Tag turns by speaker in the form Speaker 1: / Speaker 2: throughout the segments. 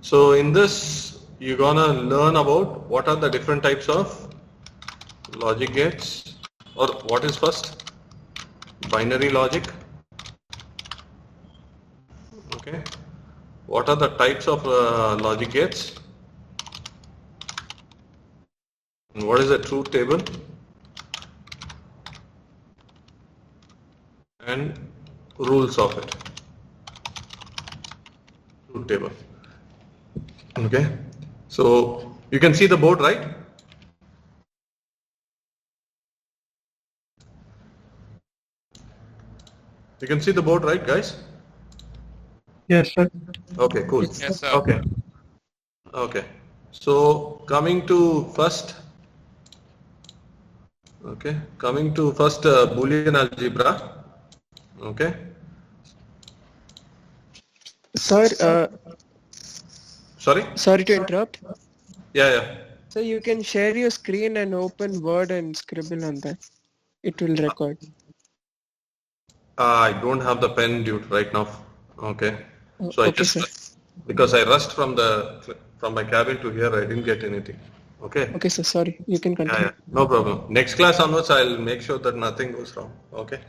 Speaker 1: So in this, you're gonna learn about what are the different types of logic gates, or what is first? Binary logic. Okay. What are the types of logic gates? And what is the truth table? And rules of it. Truth table. Okay. So you can see the board, right? You can see the board, right, guys?
Speaker 2: Yes, sir.
Speaker 1: Okay, cool.
Speaker 3: Yes, sir.
Speaker 1: Okay. Okay. So coming to first Boolean algebra. Okay.
Speaker 4: Sir, sorry to interrupt.
Speaker 1: Yeah.
Speaker 4: So you can share your screen and open Word and scribble on that. It will record.
Speaker 1: I don't have the pen, dude, right now. Okay. So I
Speaker 4: Okay,
Speaker 1: just,
Speaker 4: sir.
Speaker 1: because I rushed from my cabin to here, I didn't get anything. Okay.
Speaker 4: Okay, sir. Sorry. You can continue.
Speaker 1: Yeah. No problem. Next class onwards, I'll make sure that nothing goes wrong. Okay.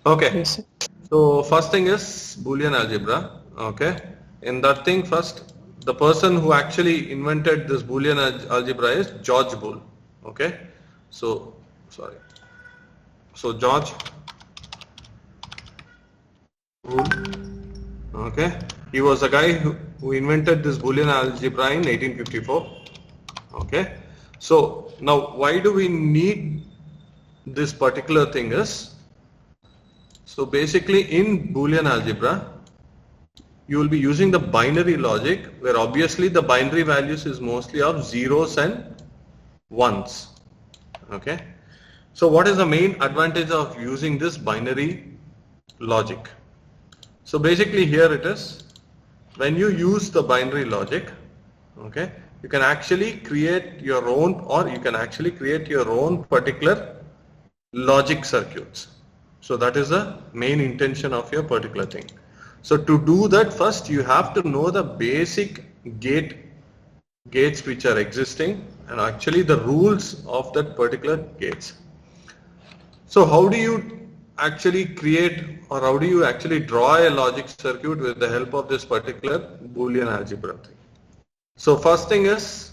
Speaker 1: Okay.
Speaker 4: Yes, sir.
Speaker 1: So first thing is Boolean algebra. Okay. In that thing, first, the person who actually invented this Boolean algebra is George Boole. Okay. So sorry. So George Boole. Okay. He was a guy who invented this Boolean algebra in 1854. Okay. So now why do we need this particular thing is, so basically in Boolean algebra, you will be using the binary logic, where obviously the binary values is mostly of zeros and ones. Okay. So what is the main advantage of using this binary logic? So basically here it is, when you use the binary logic, okay, you can actually create your own, or you can actually create your own particular logic circuits. So that is the main intention of your particular thing. So to do that, first you have to know the basic gates which are existing, and actually the rules of that particular gates. So how do you actually create, or how do you actually draw a logic circuit with the help of this particular Boolean algebra thing? So first thing is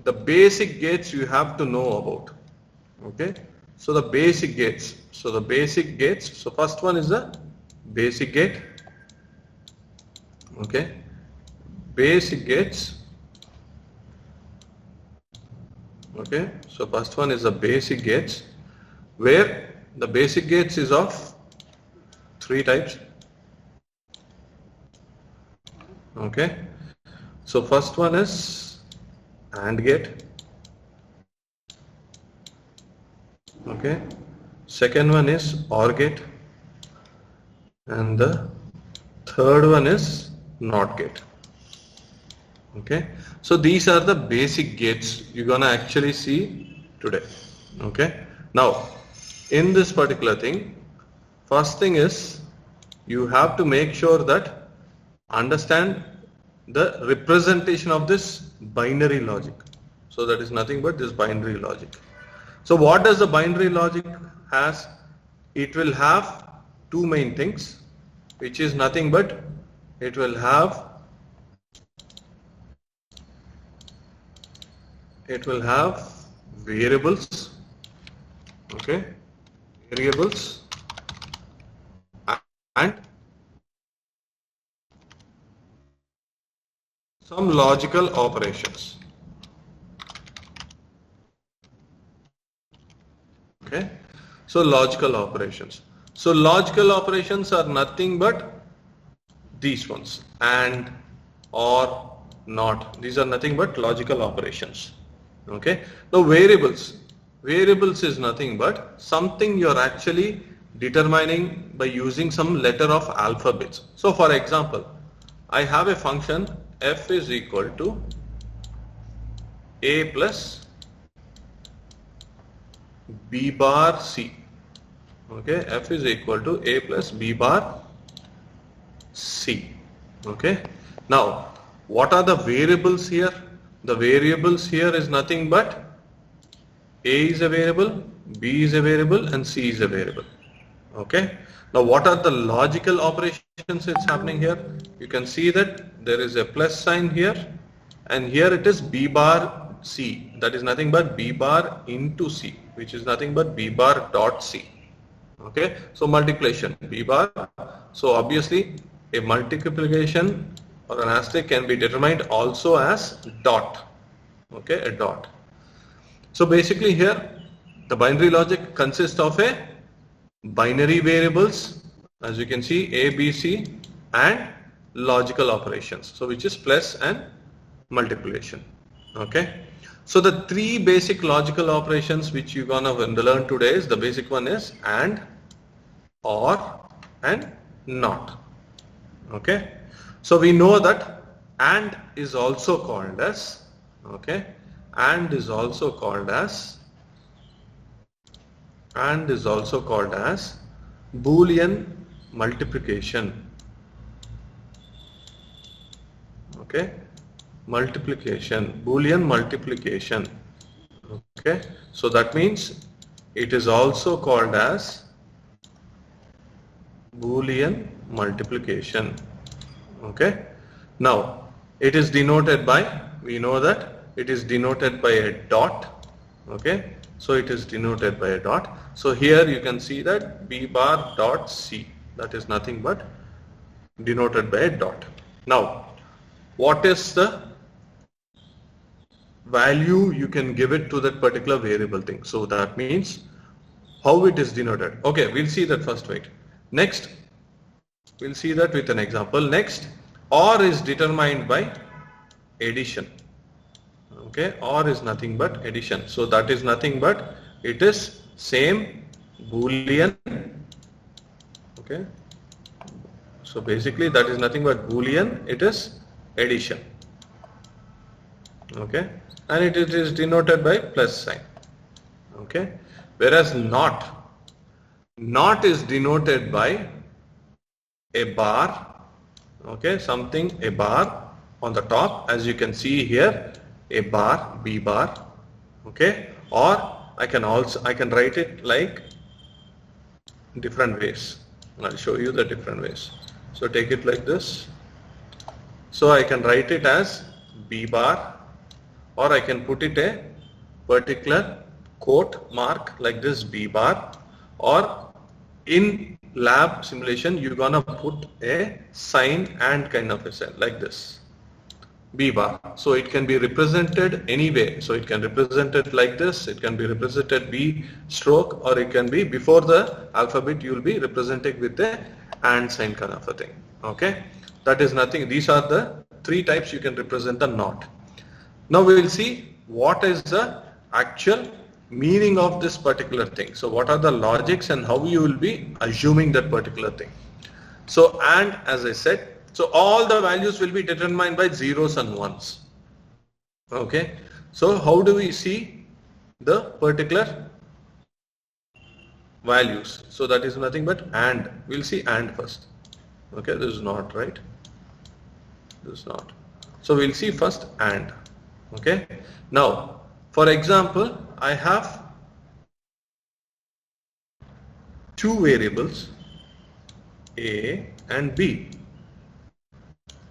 Speaker 1: the basic gates you have to know about. Okay. So the basic gates. So first one is the basic gate. Okay. Basic gates. Okay. So first one is the basic gates, where the basic gates is of three types. Okay. So first one is AND gate. Okay. Second one is OR gate. And the third one is NOT gate. Okay. So these are the basic gates you're gonna actually see today. Okay. Now, in this particular thing, first thing is you have to make sure that understand the representation of this binary logic. So that is nothing but this binary logic. So what does the binary logic has? It will have two main things, which is nothing but it will have variables. Okay, variables and some logical operations. Okay, so logical operations. So logical operations are nothing but these ones, and, or, not. These are nothing but logical operations. Okay. Now variables is nothing but something you're actually determining by using some letter of alphabets. So for example, I have a function f is equal to a plus b bar c. Okay, f is equal to a plus b bar c. Okay. Now what are the variables here? The variables here is nothing but A is a variable, B is a variable, and C is a variable. Okay. Now what are the logical operations it's happening here? You can see that there is a plus sign here, and here it is B bar C. That is nothing but B bar into C, which is nothing but B bar dot C. Okay. So multiplication B bar. So obviously a multiplication or an asterisk can be determined also as dot. Okay, a dot. So basically here the binary logic consists of a binary variables, as you can see, A, B, C, and logical operations, so which is plus and multiplication. Okay, so the three basic logical operations which you're gonna learn today is, the basic one is AND, OR, and NOT. Okay, so we know that AND is also called as, okay, AND is also called as Boolean multiplication. Okay, multiplication, Boolean multiplication. Okay, so that means it is also called as Boolean multiplication. Okay, now it is denoted by, we know that it is denoted by a dot. Okay, so it is denoted by a dot. So here you can see that B bar dot C, that is nothing but denoted by a dot. Now what is the value you can give it to that particular variable thing? So that means how it is denoted. Okay, we'll see that first. Wait, next we'll see that with an example. Next, OR is determined by addition. Okay, OR is nothing but addition. So that is nothing but, it is same Boolean. Okay, so basically that is nothing but Boolean, it is addition. Okay, and it is denoted by plus sign. Okay, whereas NOT is denoted by a bar. Okay, something, a bar on the top, as you can see here, a bar, B bar. Okay, or I can write it like different ways. I'll show you the different ways. So take it like this. So I can write it as B bar, or I can put it a particular quote mark like this, B bar, or in lab simulation you're gonna put a sign and kind of a sign like this, B bar. So it can be represented anyway. So it can represent it like this, it can be represented B stroke, or it can be before the alphabet you will be representing with a and sign kind of a thing. Okay, that is nothing. These are the three types you can represent the NOT. Now we will see what is the actual meaning of this particular thing. So what are the logics and how you will be assuming that particular thing. So and, as I said, so all the values will be determined by zeros and ones. Okay, so how do we see the particular values? So that is nothing but AND. We'll see AND first. Okay, this is not right. This is not. So we'll see first AND. Okay, now for example, I have two variables A and B.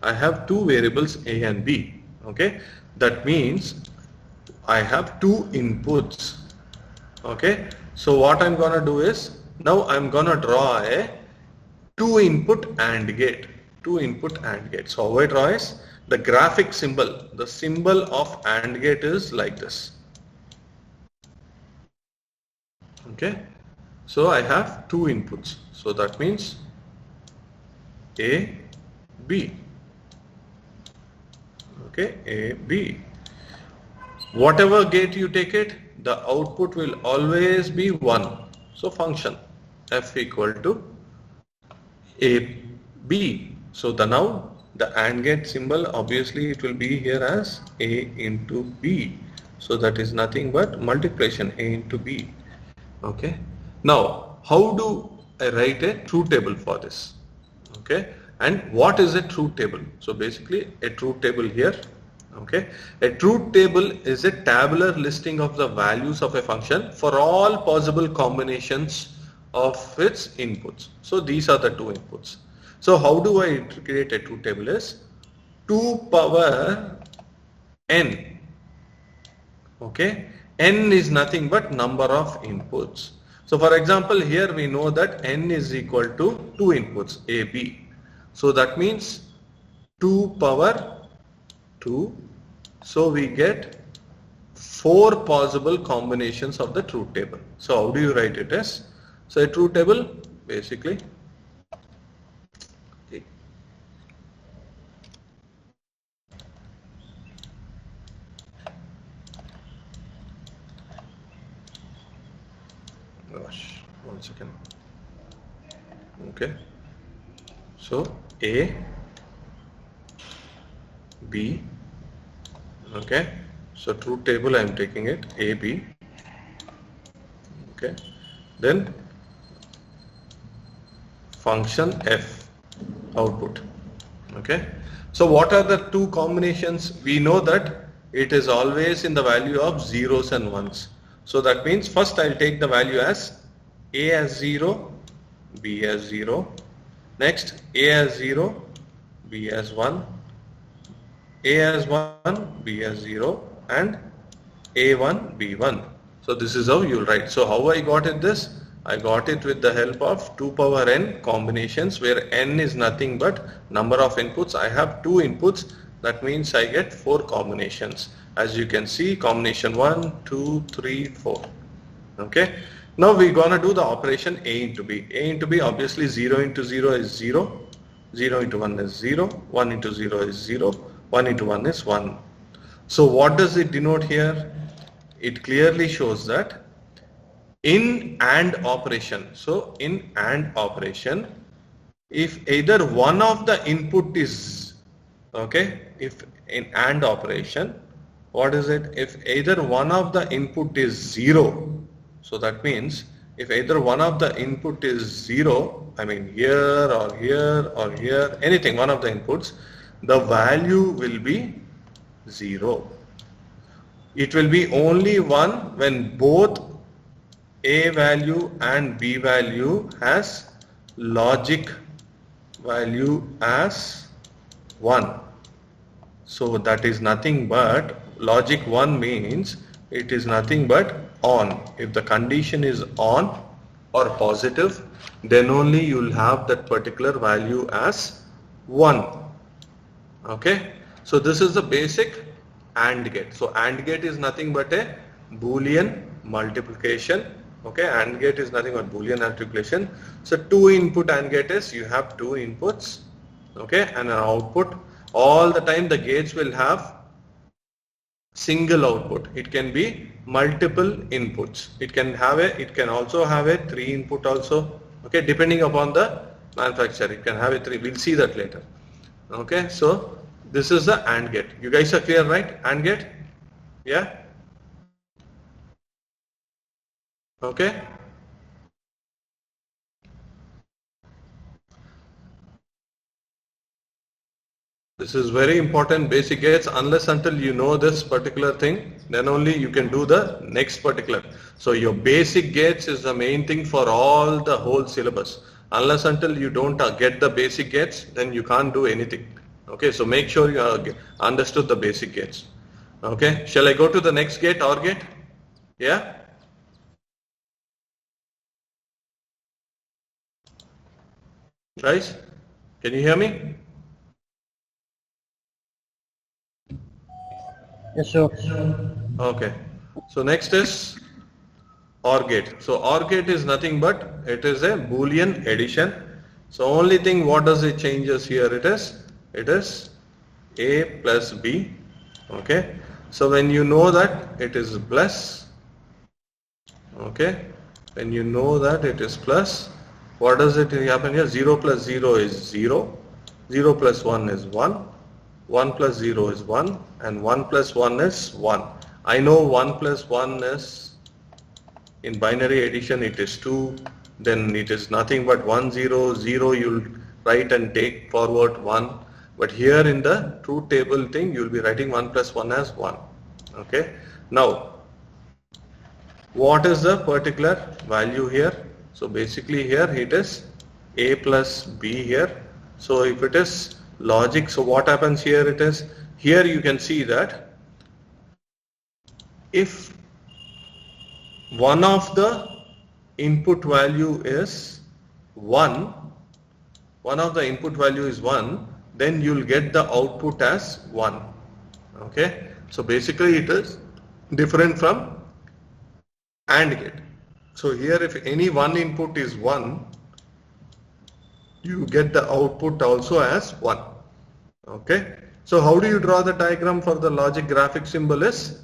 Speaker 1: I have two variables A and B. Okay, that means I have two inputs. Okay, so what I'm gonna do is, now I'm gonna draw a two input AND gate. Two input AND gate. So how I draw is, the graphic symbol, the symbol of AND gate is like this. Okay, so I have two inputs. So that means A, B. Okay, A, B. Whatever gate you take it, the output will always be 1. So function f equal to A, B. So now the AND gate symbol, obviously it will be here as A into B. So that is nothing but multiplication, A into B. Okay. Now how do I write a truth table for this? Okay. And what is a truth table? So basically a truth table here, okay, a truth table is a tabular listing of the values of a function for all possible combinations of its inputs. So these are the two inputs. So how do I create a truth table? Is 2 power n, okay, n is nothing but number of inputs. So for example, here we know that n is equal to 2 inputs a, b. So that means 2 power 2. So we get 4 possible combinations of the truth table. So how do you write it as? So a truth table basically, gosh, 1 second. Okay. So A, B, okay. So truth table I am taking it A, B, okay. Then function F output, okay. So what are the two combinations? We know that it is always in the value of zeros and ones. So that means first I'll take the value as A as 0, B as 0. Next A as 0, B as 1, A as 1, B as 0 and A1, B1. So this is how you'll write. So how I got it this? I got it with the help of 2 power n combinations where n is nothing but number of inputs. I have 2 inputs, that means I get 4 combinations. As you can see, combination 1, 2, 3, 4. Okay. Now we're gonna do the operation A into B. A into B, obviously 0 into 0 is 0, 0 into 1 is 0, 1 into 0 is 0, 1 into 1 is 1. So what does it denote here? It clearly shows that in AND operation, so in AND operation, if either one of the input is, okay, if in AND operation, what is it? If either one of the input is 0, so that means if either one of the input is 0, I mean here or here or here, anything, one of the inputs, the value will be 0. It will be only 1 when both A value and B value has logic value as 1. So that is nothing but logic 1 means it is nothing but on. If the condition is on or positive, then only you will have that particular value as 1. Okay. So this is the basic AND gate. So AND gate is nothing but a Boolean multiplication. Okay, AND gate is nothing but Boolean multiplication. So 2 input AND gate is you have 2 inputs, okay, and an output. All the time the gates will have single output. It can be multiple inputs. It can also have a 3 input also. Okay, depending upon the manufacturer, it can have a 3. We'll see that later. Okay, so this is the AND gate. You guys are clear, right? AND gate? Yeah? Okay. This is very important, basic gates. Unless until you know this particular thing, then only you can do the next particular. So your basic gates is the main thing for all the whole syllabus. Unless until you don't get the basic gates, then you can't do anything. Okay, so make sure you understood the basic gates. Okay, shall I go to the next gate, OR gate? Yeah? Guys, can you hear me?
Speaker 2: Yes, sir.
Speaker 1: Okay. So next is OR gate. So OR gate is nothing but it is a Boolean addition. So only thing what does it changes here? It is A plus B. Okay. So when you know that it is plus, okay, when you know that it is plus, what does it happen here? 0 plus 0 is 0, 0 plus 1 is 1, 1 plus 0 is 1, and 1 plus 1 is 1. I know 1 plus 1 is, in binary addition it is 2, then it is nothing but 1 0 0, you'll write and take forward 1. But here in the truth table thing, you will be writing 1 plus 1 as 1. Okay. Now, what is the particular value here? So basically here it is A plus B here. So if it is logic, so what happens here it is, here you can see that if one of the input value is 1, one of the input value is 1, then you'll get the output as 1. Okay. So basically it is different from AND gate. So here if any one input is 1, you get the output also as 1. Okay. So how do you draw the diagram for the logic graphic symbol is?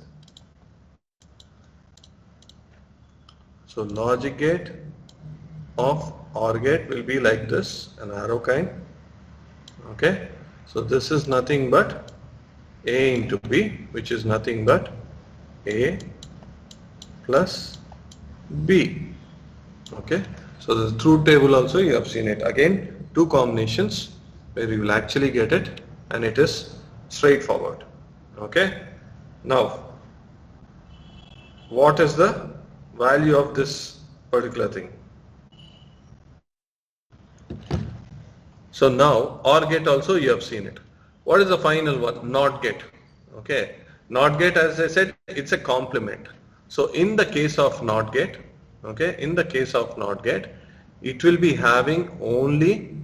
Speaker 1: So logic gate of OR gate will be like this, an arrow kind. Okay. So this is nothing but A into B, which is nothing but A plus B. Okay. So the truth table also you have seen it. Again, two combinations where you will actually get it, and it is straightforward. Okay. Now, what is the value of this particular thing? So now OR gate also you have seen it. What is the final one? NOT gate. Okay. NOT gate, as I said, it's a complement. So in the case of NOT gate, okay, in the case of NOT gate, it will be having only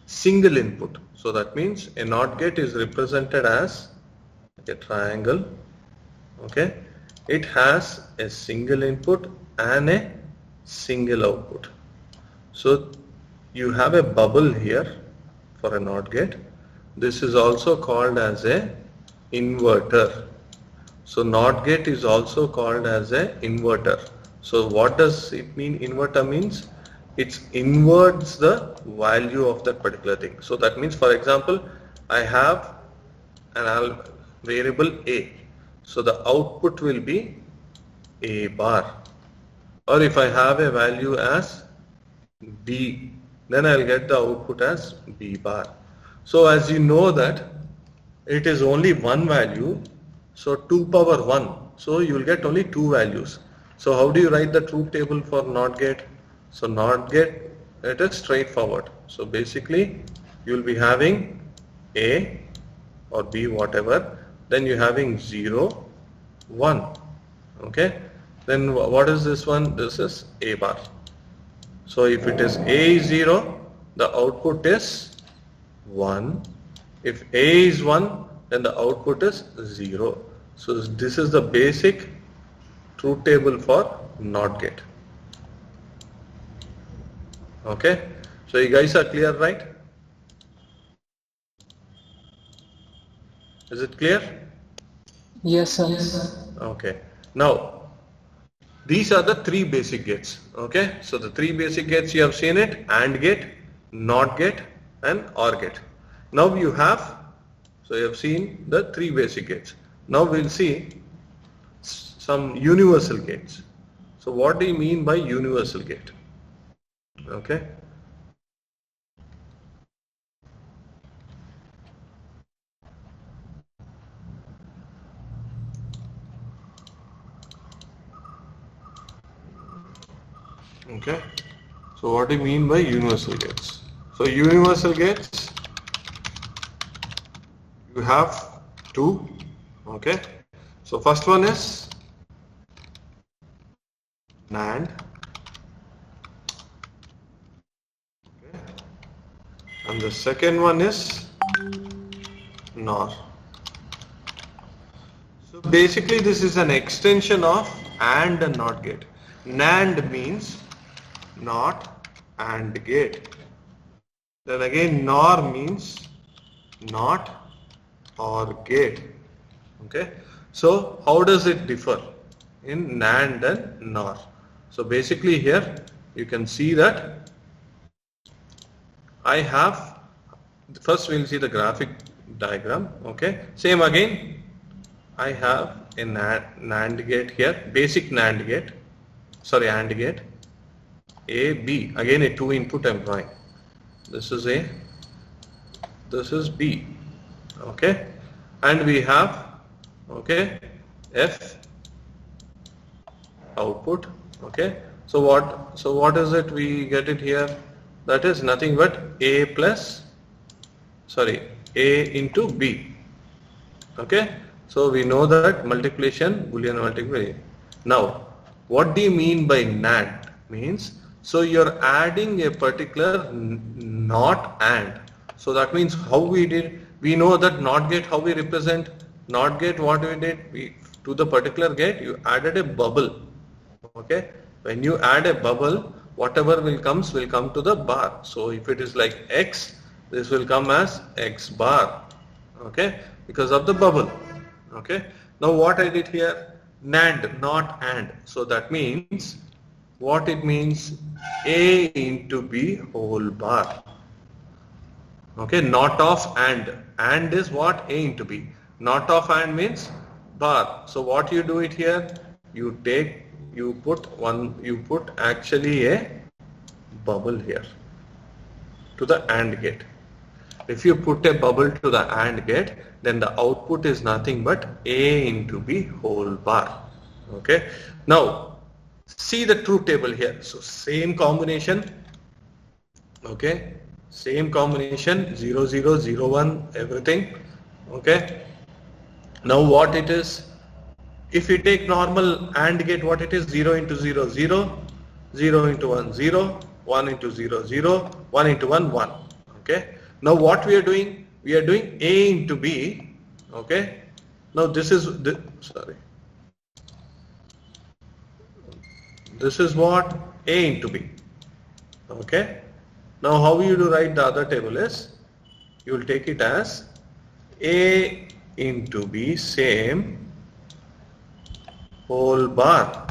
Speaker 1: single input. So that means a NOT gate is represented as a triangle. Okay. It has a single input and a single output. So you have a bubble here for a NOT gate. This is also called as a inverter. So NOT gate is also called as a inverter. So what does it mean? Inverter means it inverts the value of that particular thing. So that means, for example, I have an variable A. So the output will be A bar. Or if I have a value as B, then I'll get the output as B bar. So as you know that it is only one value, so 2 power 1. So you will get only two values. So how do you write the truth table for NOT gate? So NOT gate, it is straightforward. So basically you will be having A or B, whatever, then you're having 0, 1. Okay. Then what is this one? This is A bar. So if it is A is 0, the output is 1. If A is 1, then the output is 0. So this is the basic truth table for NOT gate. Okay. So you guys are clear, right? Is it clear?
Speaker 3: Yes, sir.
Speaker 1: Okay. Now, these are the three basic gates. Okay. So the three basic gates you have seen it: AND gate, NOT gate, and OR gate. Now you have, so you have seen the three basic gates. Now we'll see some universal gates. So what do you mean by universal gate? Okay. Okay. So what do you mean by universal gates? So universal gates, you have two. Okay. So first one is NAND. Okay. And the second one is NOR. So basically this is an extension of AND and NOT gate. NAND means not AND gate. Then again NOR means not OR gate. Okay. So how does it differ in NAND and NOR? So basically here you can see that I have, first we'll see the graphic diagram. Okay. Same again, I have a NAND gate here, basic NAND gate, sorry AND gate, A, B, again a 2 input I'm drawing. this is A, this is B, okay, and we have, okay, F output, okay. So what is it we get it here? That is nothing but A into B, okay. So we know that multiplication, Boolean multiplication. Now what do you mean by NAND? Means, so you're adding a particular not AND. So that means how we know that NOT gate, how we represent NOT gate, what we did, to the particular gate you added a bubble, okay. When you add a bubble, whatever will come to the bar. So if it is like X, this will come as X bar, okay, because of the bubble, okay. Now what I did here, NAND, not AND. So that means, what it means, A into B whole bar, okay, not of AND. AND is what? A into B. Not of AND means bar. So what you do it here, you put actually a bubble here to the AND gate. If you put a bubble to the AND gate, then the output is nothing but A into B whole bar, okay. Now see the truth table here. So same combination, okay, same combination, 0 0 0 1 everything, okay. Now what it is, if you take normal AND gate, what it is, 0 into 0 0, 0 into 1 0, 1 into 0 0, 1 into 1 1, okay. Now what we are doing, we are doing A into B, okay. Now this is this is what? A into B, okay. Now how you do write the other table is, you will take it as A into B same whole bar.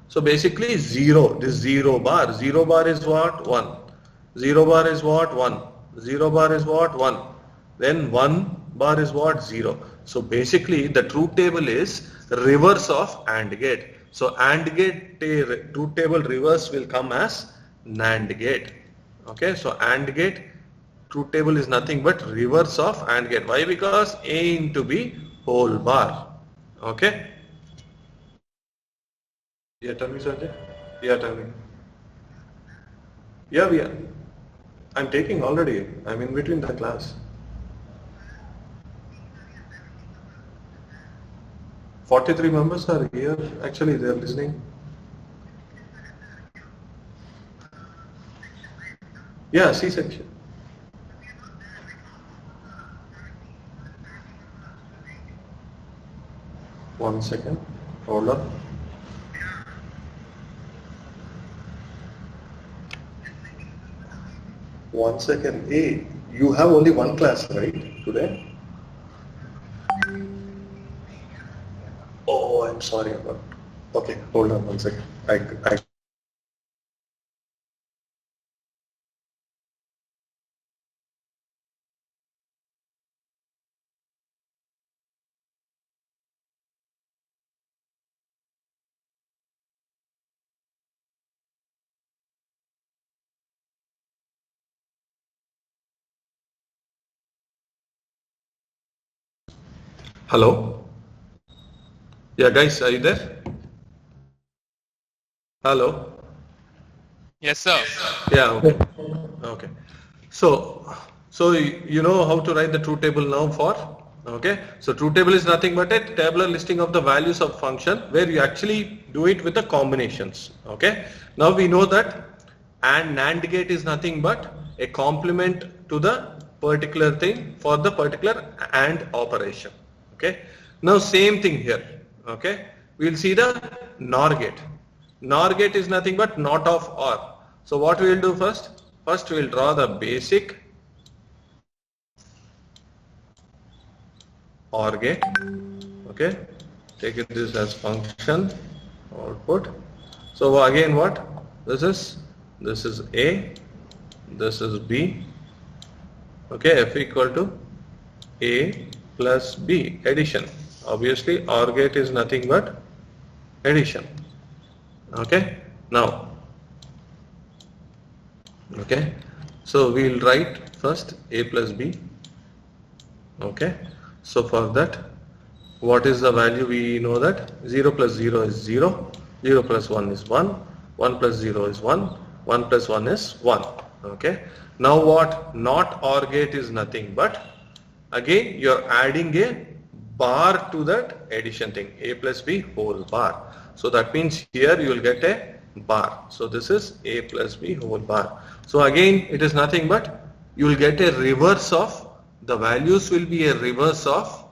Speaker 1: So basically 0, this 0 bar is what? 1. 0 bar is what? 1. 0 bar is what? 1. Then 1 bar is what? 0. So basically the truth table is reverse of AND gate. So AND gate truth table reverse will come as NAND gate. Okay, so AND gate truth table is nothing but reverse of AND gate. Why? Because A into B whole bar. Okay. Yeah, tell me, Sanjay. Yeah, tell me. Yeah, I'm taking already. I'm in between the class. 43 members are here. Actually, they are listening. Yeah, C-section. One second. Hold on. One second. Hey, you have only one class, right, today? Oh, I'm sorry about it. Okay, hold on one second. I Hello? Yeah, guys, are you there? Hello?
Speaker 5: Yes, sir.
Speaker 1: Yeah, okay. Okay. So you know how to write the truth table now for? Okay. So truth table is nothing but a tabular listing of the values of function where you actually do it with the combinations. Okay. Now we know that and NAND gate is nothing but a complement to the particular thing for the particular AND operation. Okay. Now same thing here. Okay. We'll see the NOR gate. NOR gate is nothing but not of OR. So what we will do first? First we will draw the basic OR gate. Okay. Take it this as function output. So again what? This is A, this is B. Okay, F equal to A plus B, addition. Obviously OR gate is nothing but addition. Okay. Now, okay, So we'll write first a plus b. Okay. So for that, what is the value? We know that 0 plus 0 is 0, 0 plus 1 is 1, 1 plus 0 is 1, 1 plus 1 is 1. Okay. Now what? Not OR gate is nothing but, again you're adding a bar to that addition thing, a plus b whole bar. So that means here you will get a bar. So this is a plus b whole bar. So again it is nothing but you will get a reverse of, the values will be a reverse of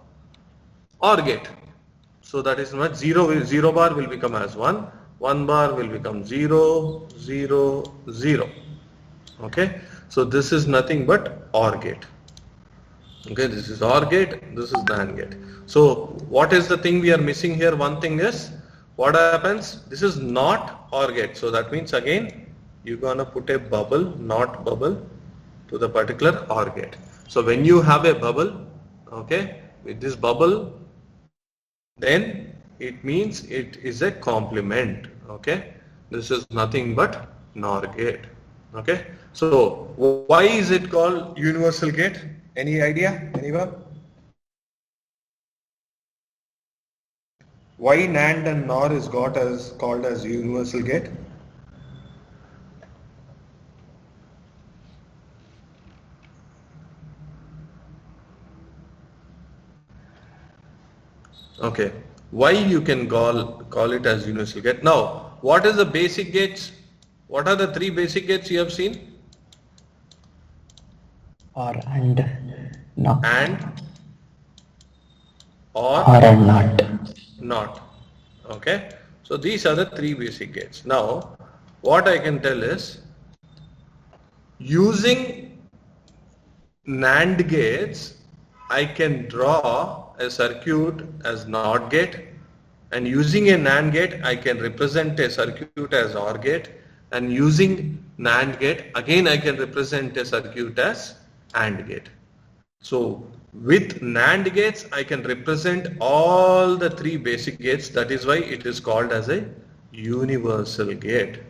Speaker 1: OR gate. So that is not 0 bar will become as 1, 1 bar will become 0, 0, 0. Okay. So this is nothing but OR gate. Okay, this is OR gate, this is NAND gate. So what is the thing we are missing here? One thing is, what happens? This is not OR gate. So that means again, you're gonna put a bubble, not bubble, to the particular OR gate. So when you have a bubble, okay, with this bubble, then it means it is a complement. Okay, this is nothing but NOR gate. Okay, so why is it called universal gate? Any idea? Anyone? Why NAND and NOR is called as universal gate? Okay, why you can call it as universal gate? Now, what is the basic gates? What are the three basic gates you have seen?
Speaker 2: Or and not.
Speaker 1: And, or
Speaker 2: And not.
Speaker 1: not. Okay, so these are the three basic gates. Now, what I can tell is, using NAND gates, I can draw a circuit as NOT gate, and using a NAND gate, I can represent a circuit as OR gate, and using NAND gate, again I can represent a circuit as AND gate. So with NAND gates, I can represent all the three basic gates. That is why it is called as a universal gate.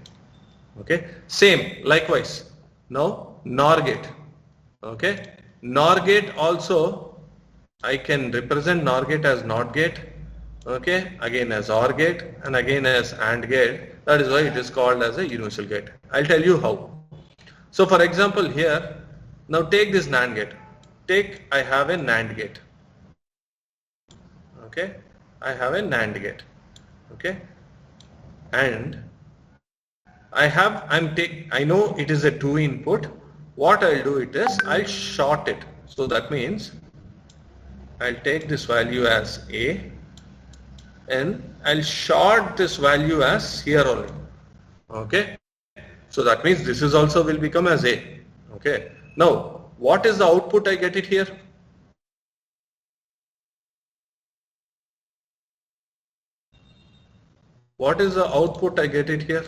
Speaker 1: Okay, same likewise. Now NOR gate. Okay, NOR gate also I can represent NOR gate as NOT gate. Okay, again as OR gate, and again as AND gate. That is why it is called as a universal gate. I'll tell you how. So for example here, now take this NAND gate. Take, I have a NAND gate. Okay, I have a NAND gate. Okay, and I know it is a 2 input. What I'll do it is, I'll short it. So that means I'll take this value as A, and I'll short this value as here only. Okay, so that means this is also will become as A. Okay, now what is the output I get it here? What is the output I get it here?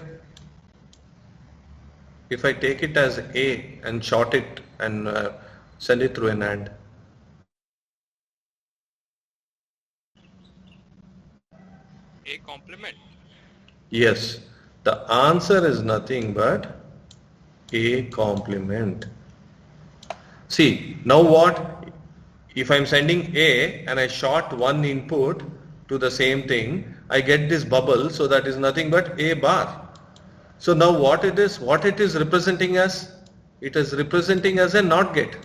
Speaker 1: If I take it as A and short it and send it through an AND.
Speaker 5: A complement.
Speaker 1: Yes, the answer is nothing but A complement. See, now what? If I'm sending A and I short one input to the same thing, I get this bubble, so that is nothing but A bar. So now what it is representing as? It is representing as a NOT gate,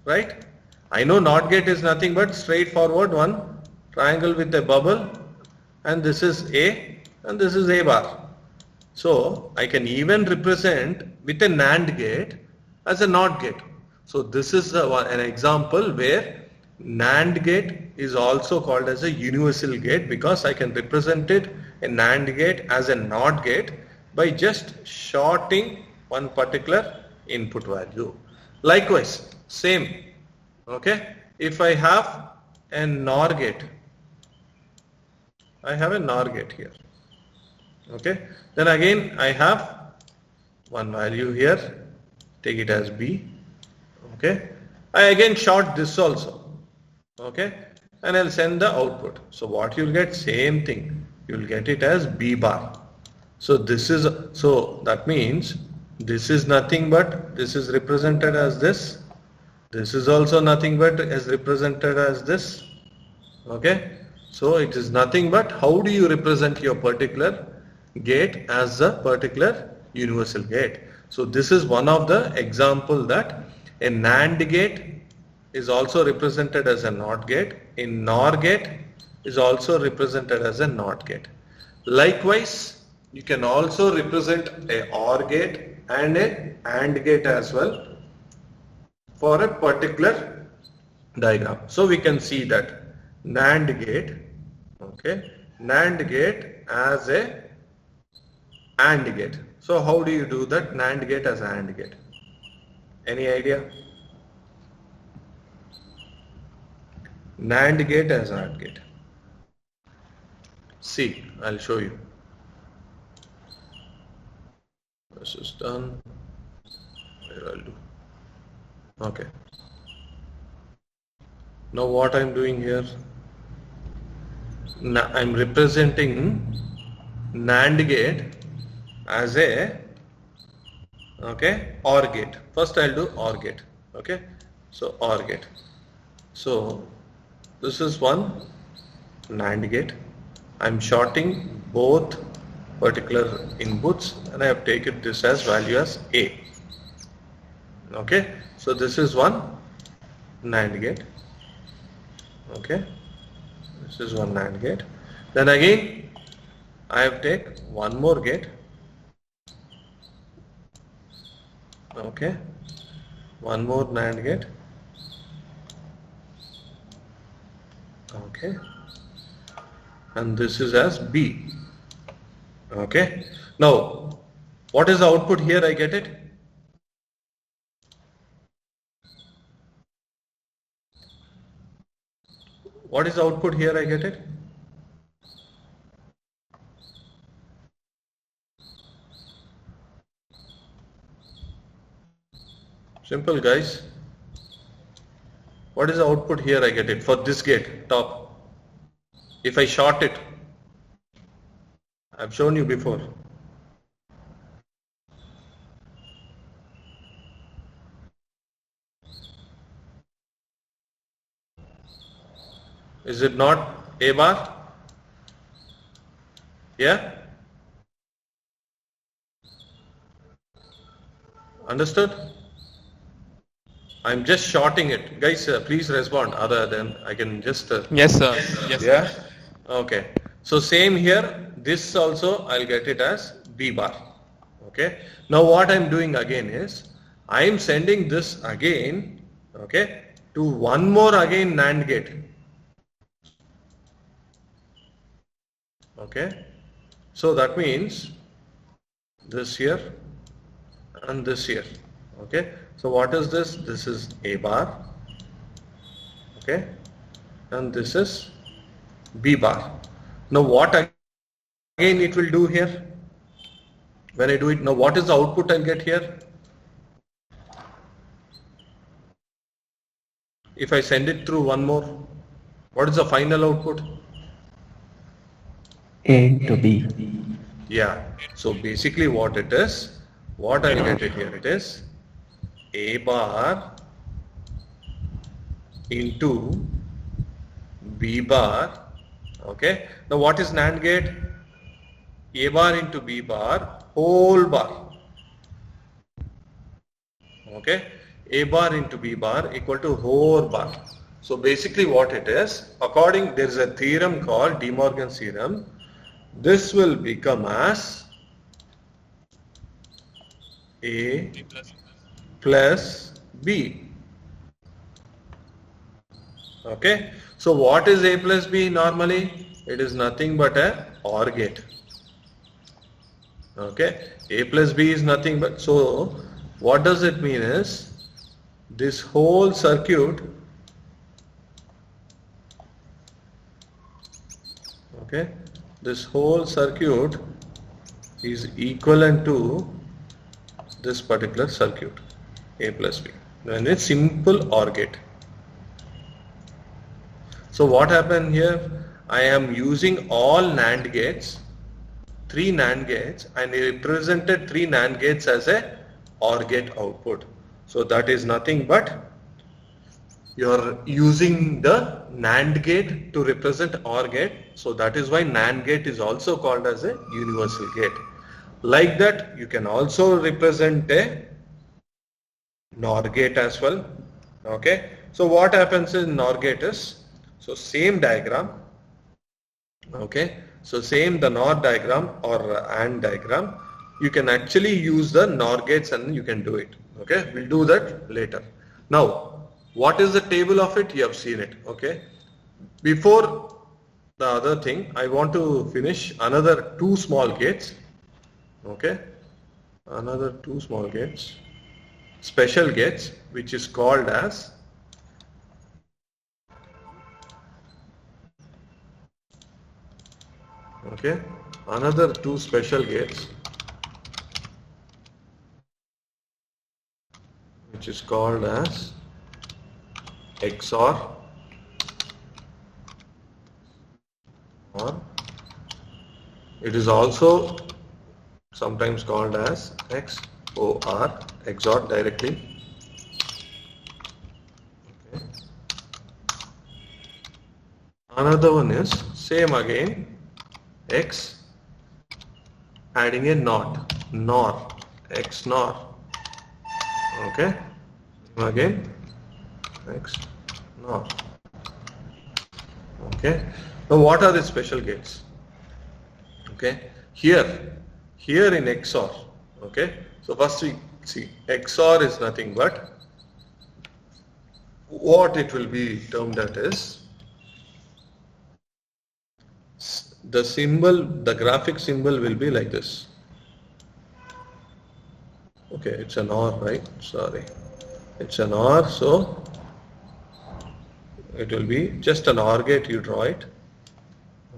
Speaker 1: right? I know NOT gate is nothing but straightforward one triangle with a bubble, and this is A and this is A bar. So I can even represent with a NAND gate as a NOT gate. So this is an example where NAND gate is also called as a universal gate, because I can represent it, a NAND gate, as a NOT gate by just shorting one particular input value. Likewise, same. Okay, if I have a NOR gate, I have a NOR gate here. Okay, then again I have one value here, take it as B. Okay, I again short this also. Okay, and I'll send the output. So what you'll get, same thing, you'll get it as B bar. So this is, so that means This is nothing but, this is represented as this. This is also nothing but is represented as this. Okay. So it is nothing but how do you represent your particular gate as a particular universal gate. So this is one of the example that a NAND gate is also represented as a NOT gate. A NOR gate is also represented as a NOT gate. Likewise, you can also represent a OR gate and a AND gate as well for a particular diagram. So we can see that NAND gate, okay, NAND gate as a AND gate. So how do you do that NAND gate as a AND gate? Any idea? NAND gate as AND gate. See, I'll show you. This is done. Here I'll do. Okay. Now what I'm doing here? Now I'm representing NAND gate as a OR gate. First I'll do OR gate. Okay. So OR gate. So this is one NAND gate. I'm shorting both particular inputs and I have taken this as value as A. Okay. So this is one NAND gate. Okay. This is one NAND gate. Then again I have take one more gate. Okay. One more NAND gate. Okay. And this is as B. Okay. Now, what is the output here? I get it. What is the output here? I get it. Simple, guys. What is the output here? I get it for this gate top. If I short it, I've shown you before. Is it not A bar? Yeah? Understood? I'm just shorting it. Guys, please respond. Other than I can just...
Speaker 5: Yes, sir. Yes,
Speaker 1: yeah?
Speaker 5: sir.
Speaker 1: Okay. So same here. This also I'll get it as B bar. Okay. Now what I'm doing again is I'm sending this again, okay, to one more again NAND gate. Okay. So that means this here and this here. Okay. So what is this? This is A bar. Okay. And this is B bar. Now what again it will do here? When I do it, now what is the output I'll get here? If I send it through one more, what is the final output?
Speaker 2: A to B.
Speaker 1: Yeah. So basically what it is, what I'll get it here, it is A bar into B bar. Okay. Now what is NAND gate? A bar into B bar whole bar. Okay. A bar into B bar equal to whole bar. So basically what it is, according, there is a theorem called De Morgan's theorem. This will become as A plus B. Okay. So what is A plus B normally? It is nothing but a OR gate. Okay. A plus B is nothing but, so what does it mean is this whole circuit, okay, this whole circuit is equivalent to this particular circuit, A plus B. Then it's simple OR gate. So what happened here? I am using all NAND gates, 3 NAND gates, and I represented 3 NAND gates as a OR gate output. So that is nothing but you're using the NAND gate to represent OR gate. So that is why NAND gate is also called as a universal gate. Like that, you can also represent a NOR gate as well. Okay. So what happens in NOR gate is, so same diagram. Okay. So same the NOR diagram or AND diagram. You can actually use the NOR gates and you can do it. Okay. We'll do that later. Now, what is the table of it? You have seen it. Okay. Before the other thing, I want to finish another two small gates. Okay. Another two small gates, special gates, which is called as another two special gates, which is called as XOR, or it is also sometimes called as XOR, XOR directly. Okay. Another one is same again, X adding a NOT, NOR, XNOR. Okay, again XNOR. Okay, now what are the special gates? Okay, here in XOR. Okay, so first we see XOR is nothing but what it will be termed as the symbol, the graphic symbol will be like this. Okay, it's an OR, right? Sorry, it's an OR, so it will be just an OR gate, you draw it.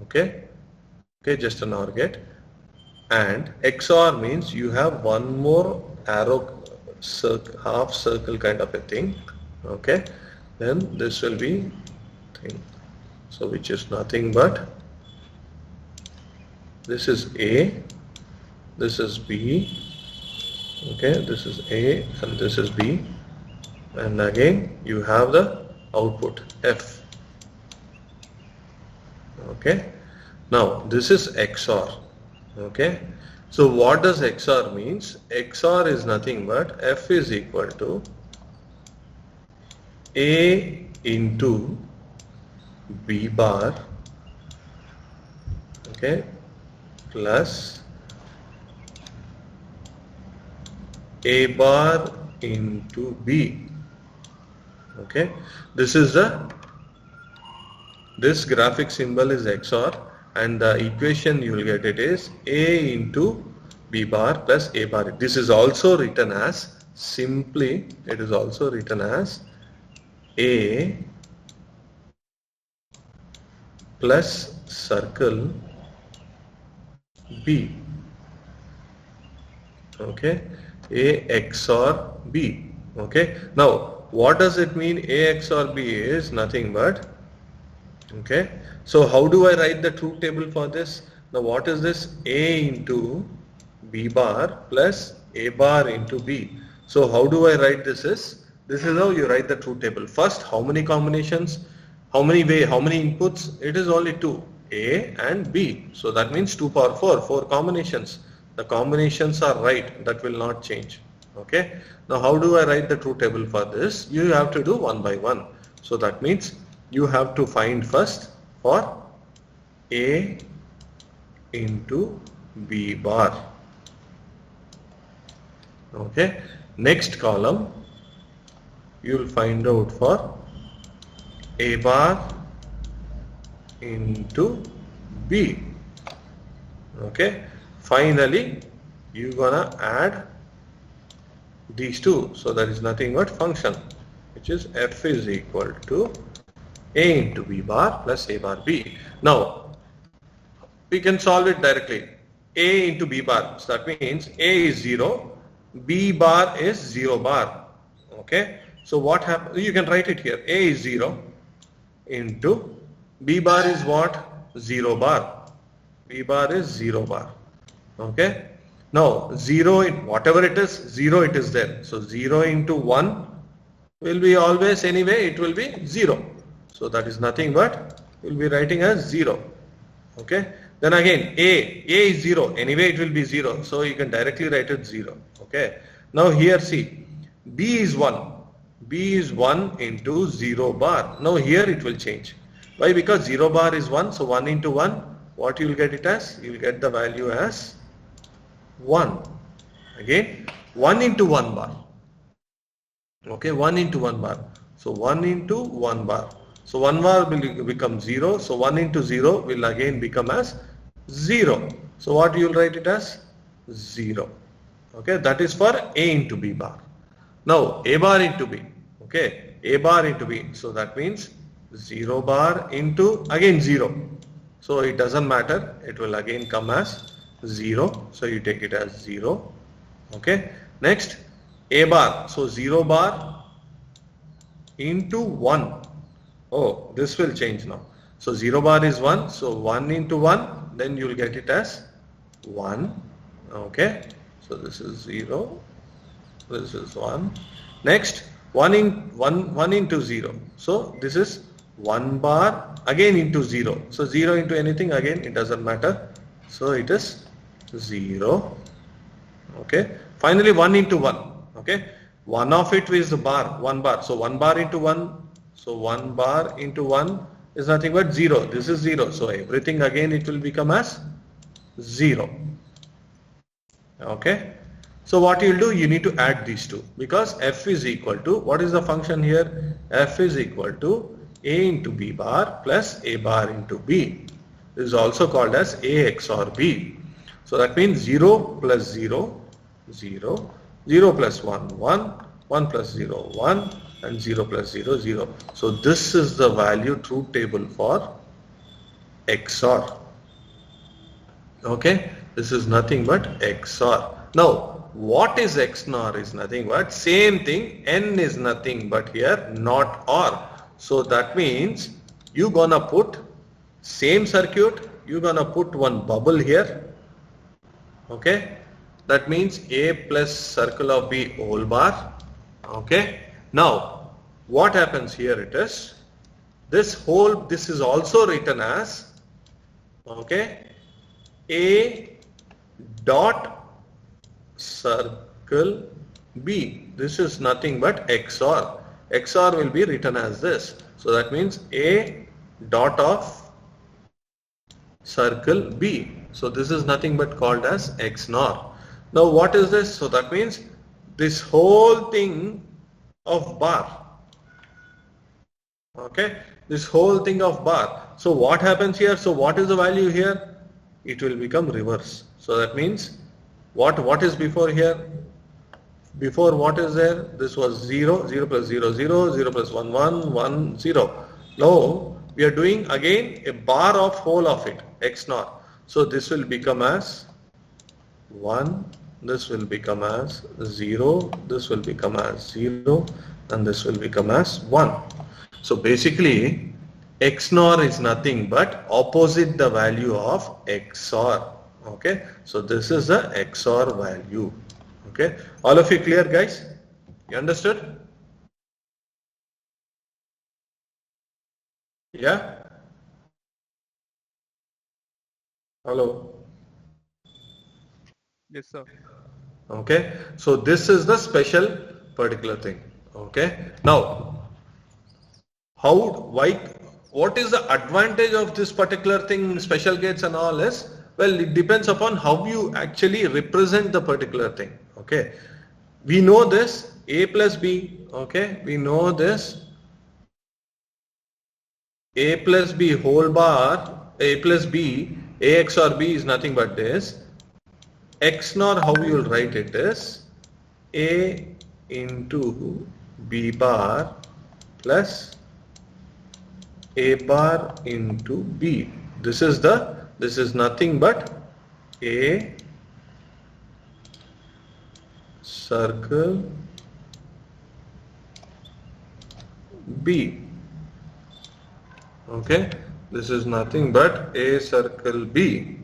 Speaker 1: Okay, just an OR gate. And XOR means you have one more arrow, half circle kind of a thing. Okay, then this will be thing, so which is nothing but this is A, this is B. Okay, this is A and this is B, and again you have the output F. Okay, now this is XOR. Okay, so what does XOR means? XOR is nothing but F is equal to A into B bar, okay, plus A bar into B. Okay, this graphic symbol is XOR, and the equation you will get it is A into B bar plus A bar. This is also written as simply, it is also written as A plus circle B. Okay, A XOR B. Okay, now what does it mean? A XOR B is nothing but, okay, so how do I write the truth table for this? Now what is this? A into B bar plus A bar into B. So how do I write this is? This is how you write the truth table. First, how many combinations? How many inputs? It is only two, A and B. So that means 2 power 4, 4 combinations. The combinations are right, that will not change. Okay. Now how do I write the truth table for this? You have to do one by one. So that means you have to find first for A into B bar. Okay. Next column you will find out for A bar into B. Okay. Finally you gonna add these two, so that is nothing but function, which is F is equal to A into B bar plus A bar B. Now we can solve it directly. A into B bar, so that means A is 0, B bar is 0 bar. Okay, so what happens? You can write it here. A is 0 into B bar is what? 0 bar. B bar is 0 bar. Okay, Now 0, whatever it is, 0 it is there. So 0 into 1 will be always anyway, it will be 0. So that is nothing but we'll be writing as 0. Okay. Then again A is 0. Anyway it will be 0. So you can directly write it 0. Okay. Now here see, B is 1. B is 1 into 0 bar. Now here it will change. Why? Because 0 bar is 1. So 1 into 1, what you will get it as? You will get the value as 1. Again 1 into 1 bar. Okay, 1 into 1 bar. So 1 into 1 bar. So 1 bar will become 0. So 1 into 0 will again become as 0. So what you will write it as? 0. Okay, that is for A into B bar. Now A bar into B. Okay, A bar into B. So that means 0 bar into again 0. So it doesn't matter. It will again come as 0. So you take it as 0. Okay. Next A bar. So 0 bar into 1. Oh, this will change now. So 0 bar is 1. So 1 into 1. Then you will get it as 1. Okay. So this is 0. This is 1. Next 1 into 0. So this is 1 bar again into 0. So 0 into anything again it doesn't matter. So it is 0. Okay. Finally 1 into 1. Okay. One of it is the bar, 1 bar. So 1 bar into 1. So 1 bar into 1 is nothing but 0. This is 0. So everything again it will become as 0. Okay. So what you will do, you need to add these two because f is equal to, what is the function here? F is equal to A into B bar plus A bar into B. This is also called as A XOR B. So that means 0 plus 0, 0, 0 plus 1, 1, 1 plus 0, 1 and 0 plus 0, 0. So this is the value truth table for XOR. Okay, this is nothing but XOR. Now what is XNOR is nothing but same thing, N is nothing but here not OR. So that means you gonna put same circuit, you gonna put one bubble here. Okay, that means A plus circle of B whole bar. Okay, now what happens here it is, this is also written as, okay, A dot circle B. This is nothing but XOR. XOR will be written as this. So that means A dot of circle B. So this is nothing but called as XNOR. Now what is this? So that means this whole thing of bar. Okay, this whole thing of bar. So what happens here? So what is the value here? It will become reverse. So that means what is before here? Before what is there? This was 0, 0 plus 0, 0, 0 plus 1, 1, 1, 0. Now we are doing again a bar of whole of it, XNOR. So this will become as 1, this will become as 0, this will become as 0 and this will become as 1. So basically XNOR is nothing but opposite the value of XOR. Okay, so this is the XOR value. Okay, all of you clear guys? You understood? Yeah? Hello?
Speaker 5: Yes, sir.
Speaker 1: Okay, so this is the special particular thing. Okay, now what is the advantage of this particular thing, special gates and all is, well, it depends upon how you actually represent the particular thing. Okay, we know this A plus B. Okay, we know this A plus B whole bar, A plus B, A XOR B is nothing but this. XNOR, how you will write it is A into B bar plus A bar into B. This is nothing but A circle B. Okay, this is nothing but A circle B.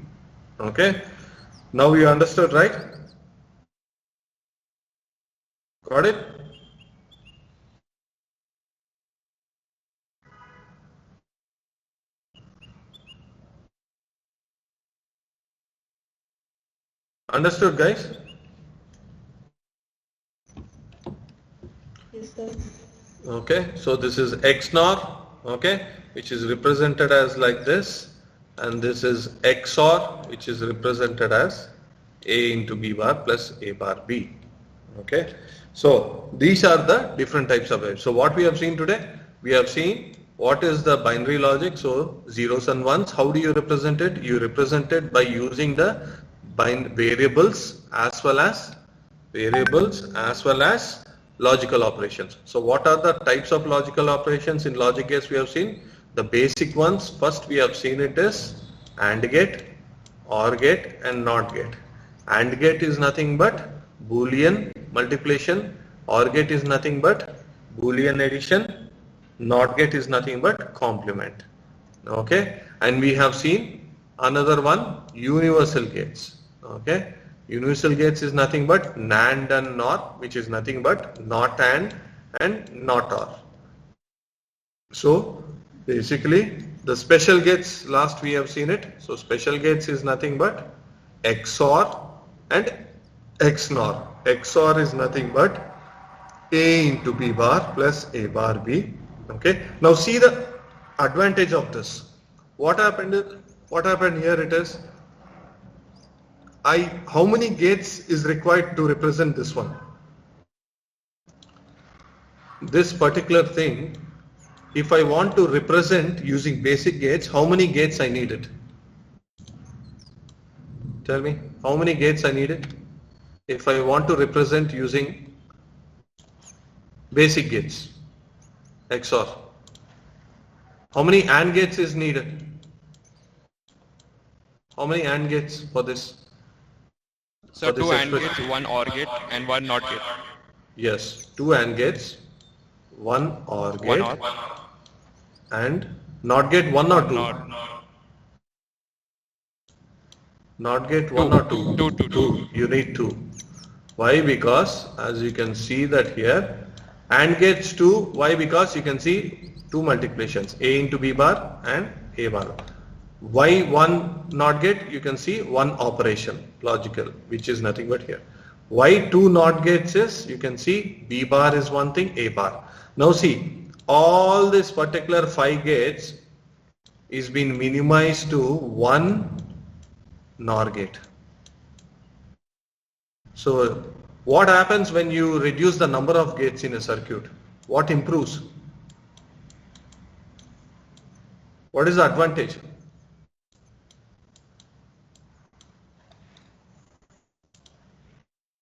Speaker 1: Okay, Now you understood, right? Got it? Understood, guys? Okay, so this is XNOR, okay, which is represented as like this, and this is XOR, which is represented as A into B bar plus A bar B. Okay, so these are the different types of waves. So what we have seen today, we have seen what is the binary logic. So zeros and ones, how do you represent it? You represent it by using the variables as well as logical operations. So what are the types of logical operations in logic gates we have seen? The basic ones, first we have seen it is AND gate, OR gate and NOT gate. AND gate is nothing but Boolean multiplication, OR gate is nothing but Boolean addition, NOT gate is nothing but complement. Okay, and we have seen another one, universal gates. Okay, universal gates is nothing but NAND and NOR, which is nothing but not AND and not OR. So basically the special gates, last we have seen it. So special gates is nothing but XOR and XNOR. XOR is nothing but A into B bar plus A bar B. Okay. Now see the advantage of this. What happened here it is, how many gates is required to represent this one? This particular thing, if I want to represent using basic gates, how many gates I needed? Tell me, how many gates I needed? If I want to represent using basic gates, XOR. How many AND gates is needed? How many AND gates for this?
Speaker 5: So two AND gates, one OR gate and one NOT gate.
Speaker 1: Yes, two AND gates, one OR gate, and NOT gate 1 or 2? NOT gate 1 or 2? Two. You need 2. Why? Because as you can see that here, AND gates 2. Why? Because you can see 2 multiplications, A into B bar and A bar. Why 1 NOT gate? You can see 1 operation, logical, which is nothing but here. Why 2 NOT gates is, you can see B bar is one thing, A bar. Now see, all this particular 5 gates is being minimized to 1 NOR gate. So what happens when you reduce the number of gates in a circuit? What improves? What is the advantage?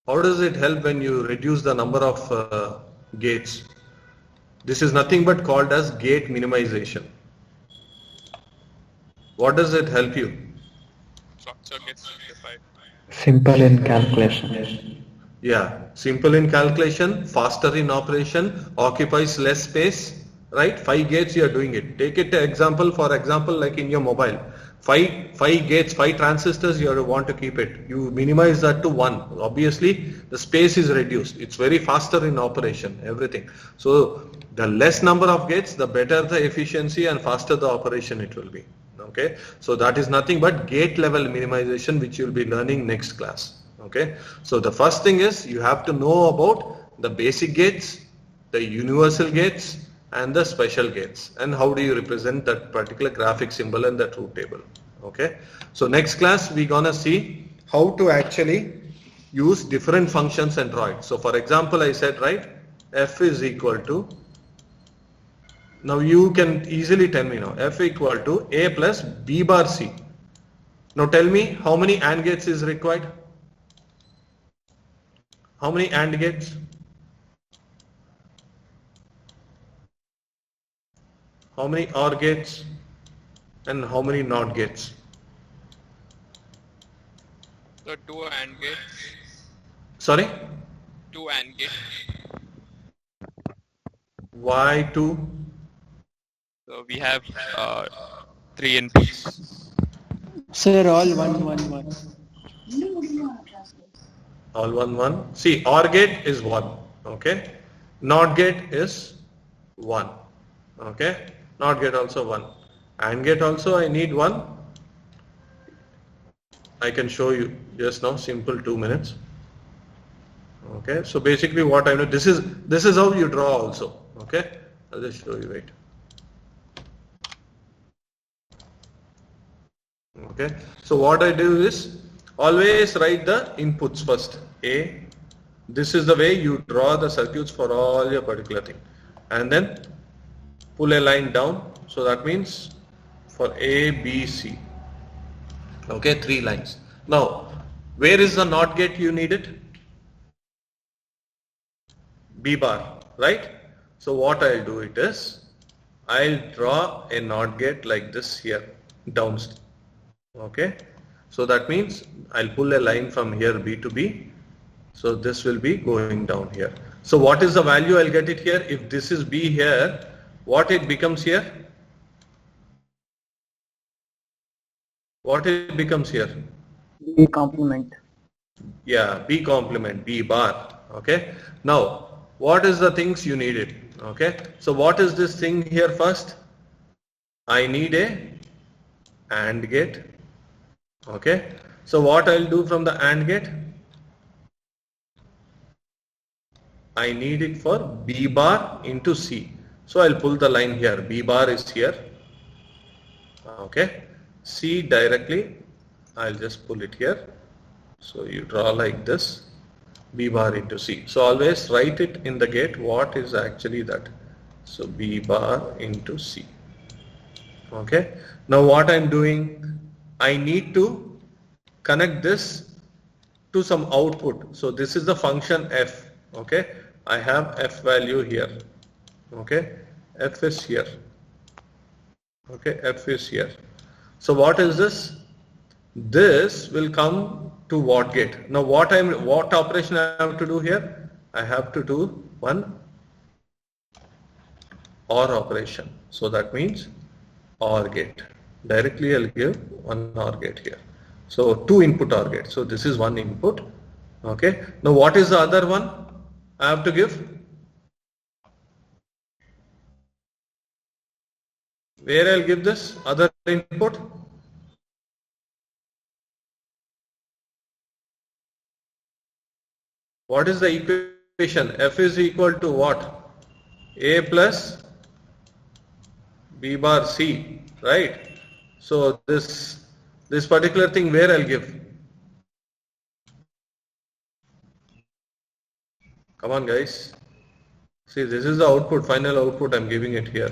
Speaker 1: How does it help when you reduce the number of gates? This is nothing but called as gate minimization. What does it help you?
Speaker 5: Structure gets simplified.
Speaker 2: Simple in calculation.
Speaker 1: Yeah, simple in calculation, faster in operation, occupies less space, right? 5 gates you are doing it. Take it example, for example, like in your mobile. 5 gates, 5 transistors you want to keep it. You minimize that to 1. Obviously, the space is reduced. It's very faster in operation, everything. So the less number of gates, the better the efficiency and faster the operation it will be. Okay, so that is nothing but gate level minimization, which you will be learning next class. Okay, so the first thing is you have to know about the basic gates, the universal gates and the special gates, and how do you represent that particular graphic symbol and the truth table. Okay, so next class we gonna see how to actually use different functions and draw it. So for example, I said, right, f is equal to, now you can easily tell me now, f equal to a plus b bar c. Now tell me how many AND gates is required? How many AND gates? How many OR gates? And how many NOT gates?
Speaker 5: So 2 AND gates.
Speaker 1: Sorry?
Speaker 5: 2 AND gates.
Speaker 1: Why 2?
Speaker 5: So we have 3 inputs.
Speaker 3: Sir, all 1, 1, 1.
Speaker 1: All 1 1. See, OR gate is 1. Okay. NOT gate is 1. Okay. NOT gate also 1. AND gate also I need 1. I can show you just now, simple 2 minutes. Okay. So basically what I know, this is how you draw also. Okay. I'll just show you, wait. Okay. So what I do is always write the inputs first. A. This is the way you draw the circuits for all your particular thing. And then pull a line down. So that means for A, B, C. Okay, 3 lines. Now, where is the NOT gate you needed? B bar, right? So what I'll do it is, I'll draw a NOT gate like this here, downstairs. Okay. So that means I'll pull a line from here B to B. So this will be going down here. So what is the value I'll get it here? If this is B here, what it becomes here? What it becomes here?
Speaker 3: B complement.
Speaker 1: Yeah, B complement, B bar. Okay. Now, what is the things you needed? Okay. So what is this thing here first? I need a AND gate. Okay. So what I'll do from the AND gate? I need it for B bar into C. So I'll pull the line here. B bar is here. Okay. C directly, I'll just pull it here. So you draw like this, B bar into C. So always write it in the gate what is actually that. So B bar into C. Okay. Now what I'm doing, I need to connect this to some output. So this is the function F. Okay. I have F value here. Okay. F is here. Okay. F is here. So what is this? This will come to what gate? Now what operation I have to do here? I have to do one OR operation. So that means OR gate. Directly I'll give one OR gate here. So 2 input OR gate. So this is 1 input. Okay. Now what is the other one I have to give? Where I'll give this other input? What is the equation? F is equal to what? A plus B bar C, right? So this particular thing where I'll give? Come on guys. See, this is the output, final output I'm giving it here.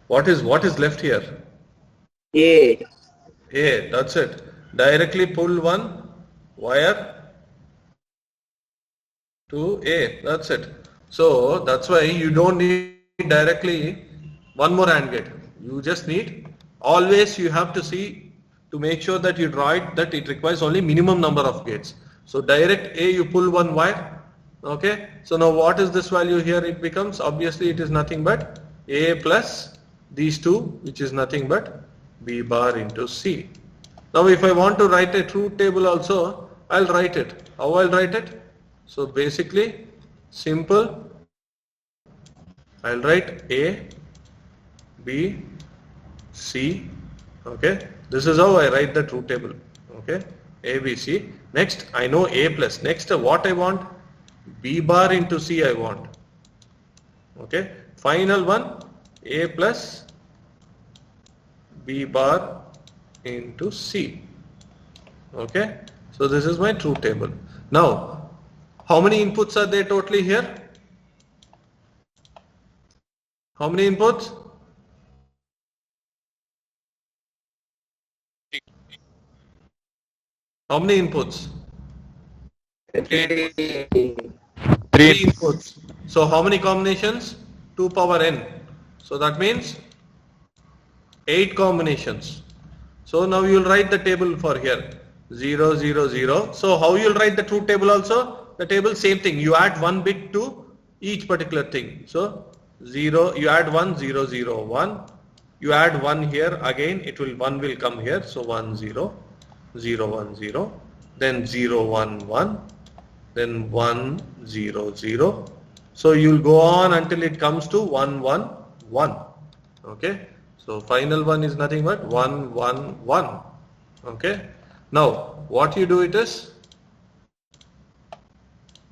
Speaker 1: What is left here?
Speaker 3: A.
Speaker 1: A, that's it. Directly pull one wire to A, that's it. So that's why you don't need directly one more AND gate. You just need, always you have to see to make sure that you draw it that it requires only minimum number of gates. So direct A, you pull one wire. Okay. So now what is this value here? It becomes, obviously it is nothing but A plus these 2, which is nothing but B bar into C. Now if I want to write a truth table also, I'll write it. How I'll write it? So basically simple, I'll write A, B, C. Okay. This is how I write the truth table. Okay. A, B, C. Next I know A plus. Next what I want? B bar into C I want. Okay. Final one, A plus B bar into C. Okay. So this is my truth table. Now, how many inputs are there totally here? How many inputs? How many inputs? 3 inputs. So how many combinations? 2 power n. So that means 8 combinations. So now you will write the table for here 0 0 0. So how you will write the truth table also? The table same thing. You add 1 bit to each particular thing. So 0, you add 1 0 0 1. You add 1 here again. 1 will come here. So 1 0 0 1 0. then 0, 1, 1, then 1, 0, 0. So you'll go on until it comes to 1, 1, 1. Okay. So final one is nothing but 1, 1, 1. Okay. Now what you do it is,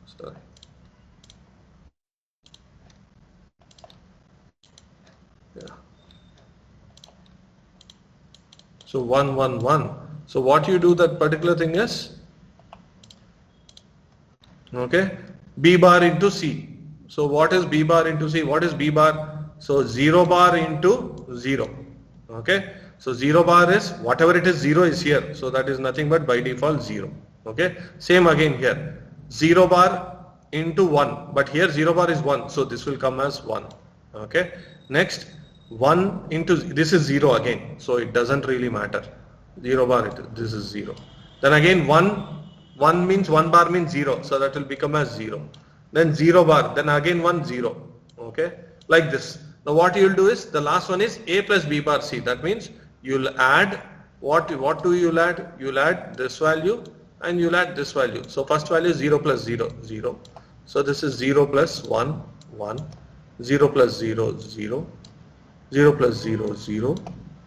Speaker 1: sorry. Yeah. So 1, 1, 1. So what you do that particular thing is, okay, B bar into C. So what is B bar into C? What is B bar? So 0 bar into 0. Okay. So 0 bar is whatever it is, 0 is here. So that is nothing but by default 0. Okay. Same again here. 0 bar into 1. But here 0 bar is 1. So this will come as 1. Okay. Next 1 into, this is 0 again. So it doesn't really matter. 0 bar, this is 0. Then again 1 means 1 bar means 0. So that will become as 0. Then 0 bar, then again 1, 0. Okay. Like this. Now what you will do is, the last one is A plus B bar C. That means you'll add, what do you add? You'll add this value and you'll add this value. So first value is 0 plus 0, 0. So this is 0 plus 1, 1, 0 plus 0, 0, 0 plus 0, 0,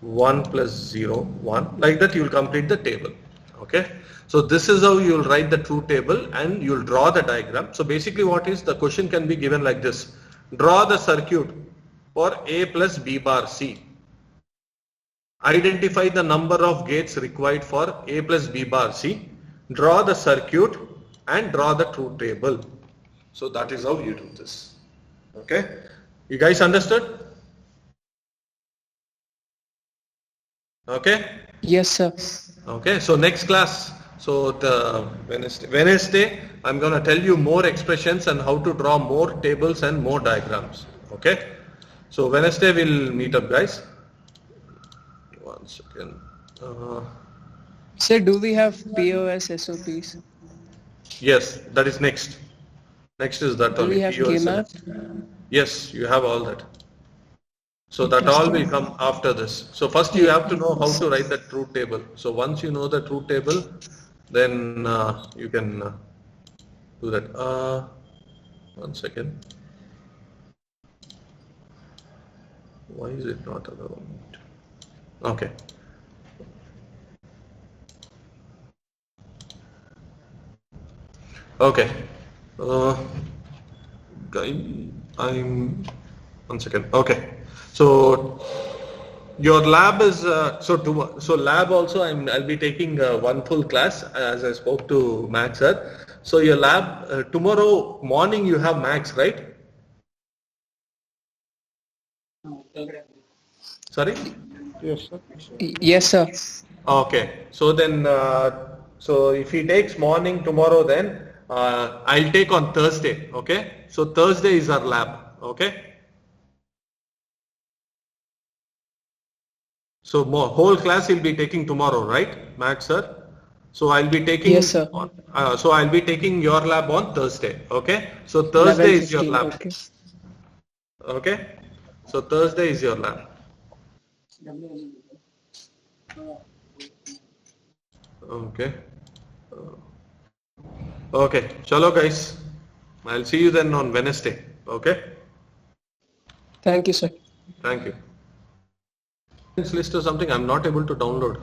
Speaker 1: 1 plus 0, 1. Like that you will complete the table. Okay. So this is how you will write the truth table and you will draw the diagram. So basically what is, the question can be given like this. Draw the circuit for A plus B bar C. Identify the number of gates required for A plus B bar C. Draw the circuit and draw the truth table. So that is how you do this. Okay. You guys understood? Okay.
Speaker 4: Yes, sir.
Speaker 1: Okay. So next class. So the Wednesday, I'm going to tell you more expressions and how to draw more tables and more diagrams. Okay. So Wednesday we'll meet up, guys. One second.
Speaker 4: Sir, do we have POS SOPs?
Speaker 1: Yes, that is next. Next is that
Speaker 4: Do
Speaker 1: only.
Speaker 4: we have
Speaker 1: POS.
Speaker 4: KMAP?
Speaker 1: Yes, you have all that. So that all will come after this. So first you have to know how to write the truth table. So once you know the truth table, then you can do that. One second. Why is it not allowing it? Okay. Okay. One second. Okay. So your lab is so lab also I'll be taking one full class as I spoke to Max sir. So your lab tomorrow morning you have Max, right? Sorry?
Speaker 4: Yes, sir. Yes, sir.
Speaker 1: Okay. So then so if he takes morning tomorrow, then I'll take on Thursday. Okay. So Thursday is our lab. Okay. So whole class he'll be taking tomorrow, right, Max sir? So I'll be taking.
Speaker 4: Yes, sir.
Speaker 1: So I'll be taking your lab on Thursday. Okay. So Thursday is your lab.
Speaker 4: Okay.
Speaker 1: Okay. So Thursday is your lab. Okay. Okay. Chalo guys. I'll see you then on Wednesday. Okay.
Speaker 4: Thank you, sir.
Speaker 1: Thank you. This list or something I'm not able to download.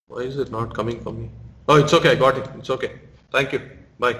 Speaker 1: Why is it not coming for me? Oh, it's okay. I got it. It's okay. Thank you. Bye.